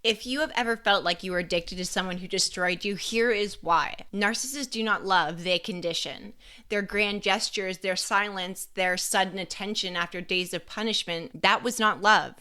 If you have ever felt like you were addicted to someone who destroyed you, here is why. Narcissists do not love, they condition. Their grand gestures, their silence, their sudden attention after days of punishment, that was not love.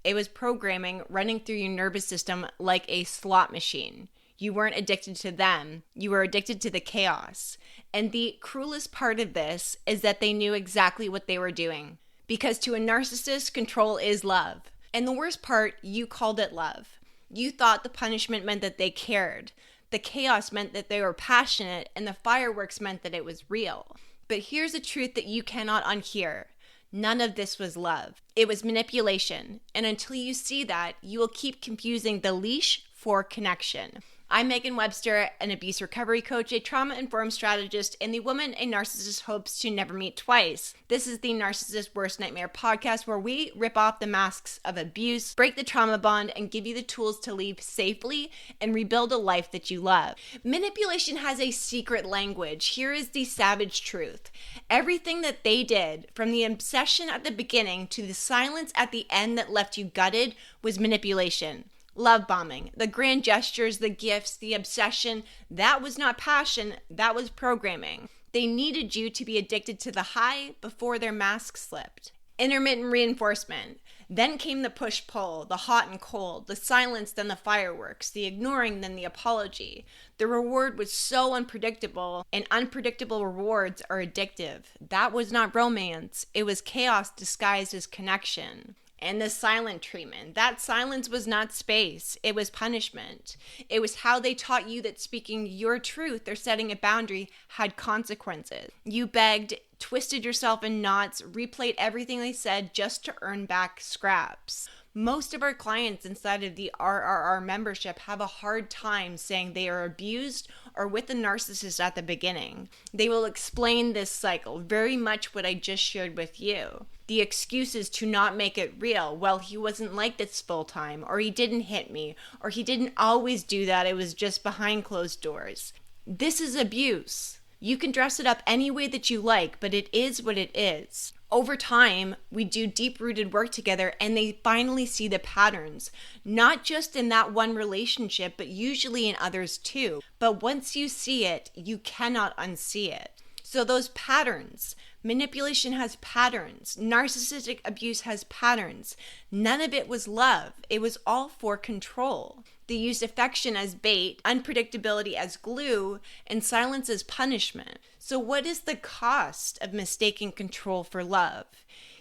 It was programming running through your nervous system like a slot machine. You weren't addicted to them, you were addicted to the chaos. And the cruelest part of this is that they knew exactly what they were doing. Because to a narcissist, control is love. And the worst part, you called it love. You thought the punishment meant that they cared. The chaos meant that they were passionate, and the fireworks meant that it was real. But here's a truth that you cannot unhear. None of this was love. It was manipulation. And until you see that, you will keep confusing the leash for connection. I'm Megan Webster, an abuse recovery coach, a trauma-informed strategist, and the woman a narcissist hopes to never meet twice. This is the Narcissist Worst Nightmare podcast, where we rip off the masks of abuse, break the trauma bond, and give you the tools to leave safely and rebuild a life that you love. Manipulation has a secret language. Here is the savage truth. Everything that they did, from the obsession at the beginning to the silence at the end that left you gutted, was manipulation. Love bombing, the grand gestures, the gifts, the obsession, that was not passion, that was programming. They needed you to be addicted to the high before their mask slipped. Intermittent reinforcement. Then came the push-pull, the hot and cold, the silence, then the fireworks, the ignoring, then the apology. The reward was so unpredictable, and unpredictable rewards are addictive. That was not romance, it was chaos disguised as connection. And the silent treatment. That silence was not space. It was punishment. It was how they taught you that speaking your truth or setting a boundary had consequences. You begged, twisted yourself in knots, replayed everything they said just to earn back scraps. Most of our clients inside of the RRR membership have a hard time saying they are abused or with a narcissist at the beginning. They will explain this cycle, very much what I just shared with you. The excuses to not make it real. Well, he wasn't like this full time, or he didn't hit me, or he didn't always do that, it was just behind closed doors. This is abuse. You can dress it up any way that you like, but it is what it is. Over time, we do deep-rooted work together and they finally see the patterns, not just in that one relationship, but usually in others too. But once you see it, you cannot unsee it. So those patterns, manipulation has patterns, narcissistic abuse has patterns. None of it was love. It was all for control. They used affection as bait, unpredictability as glue, and silence as punishment. So what is the cost of mistaking control for love?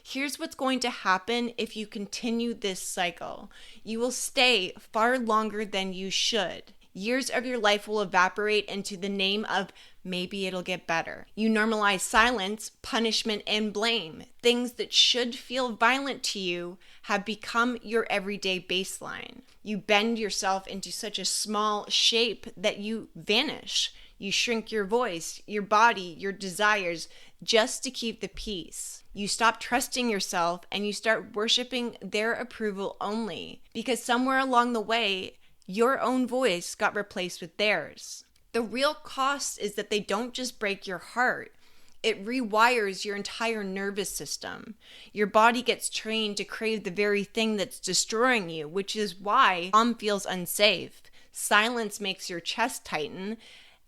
Here's what's going to happen if you continue this cycle. You will stay far longer than you should. Years of your life will evaporate into the name of maybe it'll get better. You normalize silence, punishment, and blame. Things that should feel violent to you have become your everyday baseline. You bend yourself into such a small shape that you vanish. You shrink your voice, your body, your desires just to keep the peace. You stop trusting yourself and you start worshiping their approval only because somewhere along the way, your own voice got replaced with theirs. The real cost is that they don't just break your heart. It rewires your entire nervous system. Your body gets trained to crave the very thing that's destroying you, which is why calm feels unsafe. Silence makes your chest tighten,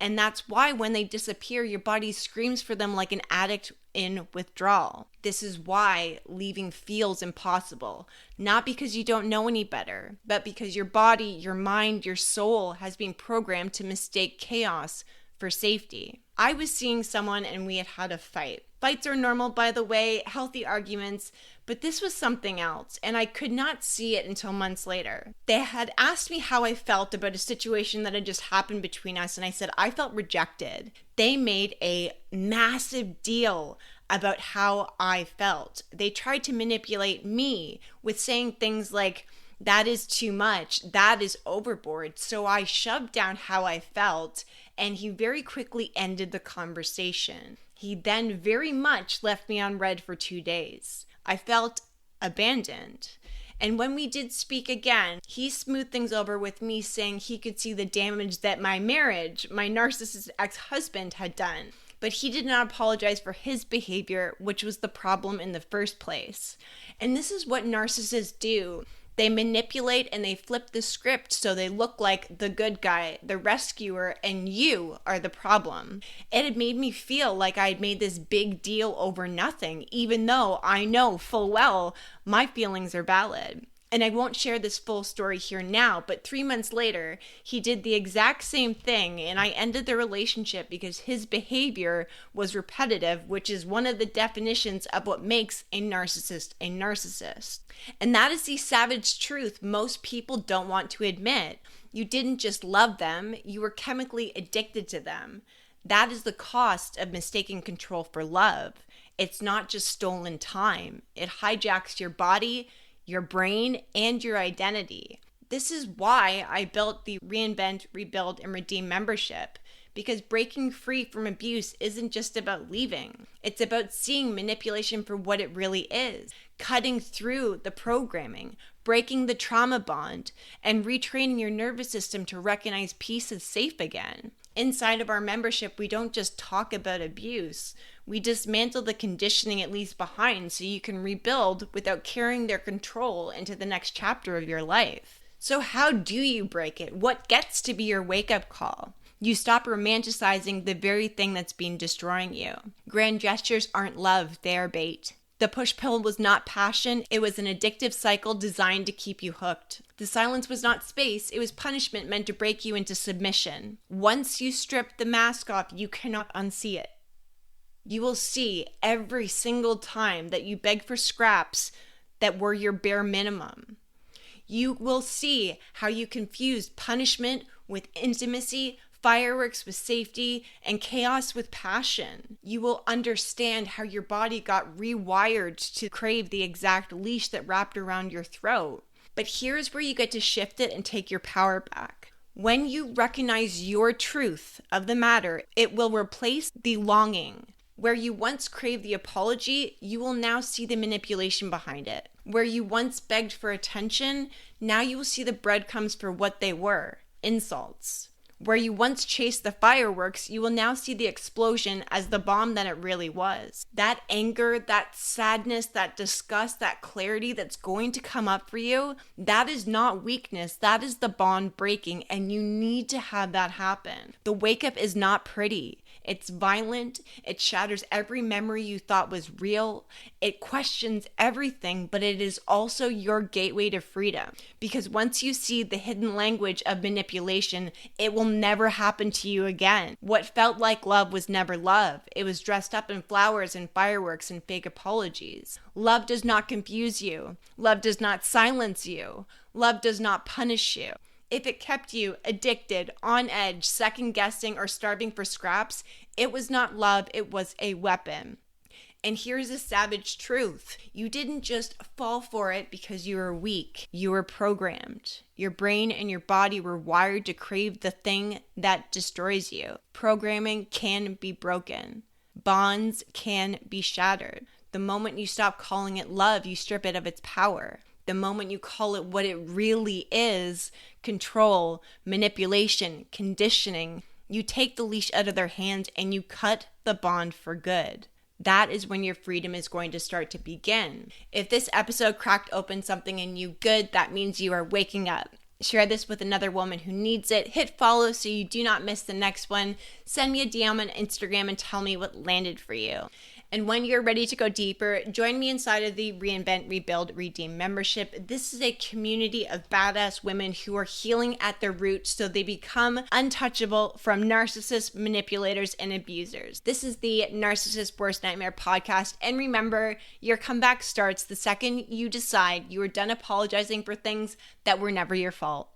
and that's why when they disappear, your body screams for them like an addict in withdrawal. This is why leaving feels impossible. Not because you don't know any better, but because your body, your mind, your soul has been programmed to mistake chaos for safety. I was seeing someone and we had had a fight. Fights are normal, by the way, healthy arguments, but this was something else, and I could not see it until months later. They had asked me how I felt about a situation that had just happened between us, and I said I felt rejected. They made a massive deal about how I felt. They tried to manipulate me with saying things like, that is too much, that is overboard. So I shoved down how I felt, and he very quickly ended the conversation. He then very much left me on red for 2 days. I felt abandoned. And when we did speak again, he smoothed things over with me saying he could see the damage that my marriage, my narcissist ex-husband, had done. But he did not apologize for his behavior, which was the problem in the first place. And this is what narcissists do. They manipulate and they flip the script so they look like the good guy, the rescuer, and you are the problem. It had made me feel like I had made this big deal over nothing, even though I know full well my feelings are valid. And I won't share this full story here now, but 3 months later, he did the exact same thing, and I ended the relationship because his behavior was repetitive, which is one of the definitions of what makes a narcissist a narcissist. And that is the savage truth most people don't want to admit. You didn't just love them, you were chemically addicted to them. That is the cost of mistaking control for love. It's not just stolen time. It hijacks your body, your brain, and your identity. This is why I built the Reinvent, Rebuild, and Redeem membership, because breaking free from abuse isn't just about leaving. It's about seeing manipulation for what it really is, cutting through the programming, breaking the trauma bond, and retraining your nervous system to recognize peace is safe again. Inside of our membership, we don't just talk about abuse. We dismantle the conditioning it leaves behind so you can rebuild without carrying their control into the next chapter of your life. So how do you break it? What gets to be your wake-up call? You stop romanticizing the very thing that's been destroying you. Grand gestures aren't love, they are bait. The push pill was not passion, it was an addictive cycle designed to keep you hooked. The silence was not space, it was punishment meant to break you into submission. Once you strip the mask off, you cannot unsee it. You will see every single time that you beg for scraps that were your bare minimum. You will see how you confused punishment with intimacy, fireworks with safety, and chaos with passion. You will understand how your body got rewired to crave the exact leash that wrapped around your throat. But here's where you get to shift it and take your power back. When you recognize your truth of the matter, it will replace the longing. Where you once craved the apology, you will now see the manipulation behind it. Where you once begged for attention, now you will see the breadcrumbs for what they were, insults. Where you once chased the fireworks, you will now see the explosion as the bomb that it really was. That anger, that sadness, that disgust, that clarity that's going to come up for you, that is not weakness. That is the bond breaking, and you need to have that happen. The wake up is not pretty. It's violent. It shatters every memory you thought was real. It questions everything, but it is also your gateway to freedom. Because once you see the hidden language of manipulation, it will never happen to you again. What felt like love was never love. It was dressed up in flowers and fireworks and fake apologies. Love does not confuse you. Love does not silence you. Love does not punish you. If it kept you addicted, on edge, second-guessing, or starving for scraps, it was not love, it was a weapon. And here's a savage truth. You didn't just fall for it because you were weak. You were programmed. Your brain and your body were wired to crave the thing that destroys you. Programming can be broken. Bonds can be shattered. The moment you stop calling it love, you strip it of its power. The moment you call it what it really is, control, manipulation, conditioning, you take the leash out of their hands and you cut the bond for good. That is when your freedom is going to start to begin. If this episode cracked open something in you good, that means you are waking up. Share this with another woman who needs it. Hit follow so you do not miss the next one. Send me a DM on Instagram and tell me what landed for you. And when you're ready to go deeper, join me inside of the Reinvent, Rebuild, Redeem membership. This is a community of badass women who are healing at their roots so they become untouchable from narcissists, manipulators, and abusers. This is the Narcissist Worst Nightmare podcast. And remember, your comeback starts the second you decide you are done apologizing for things that were never your fault.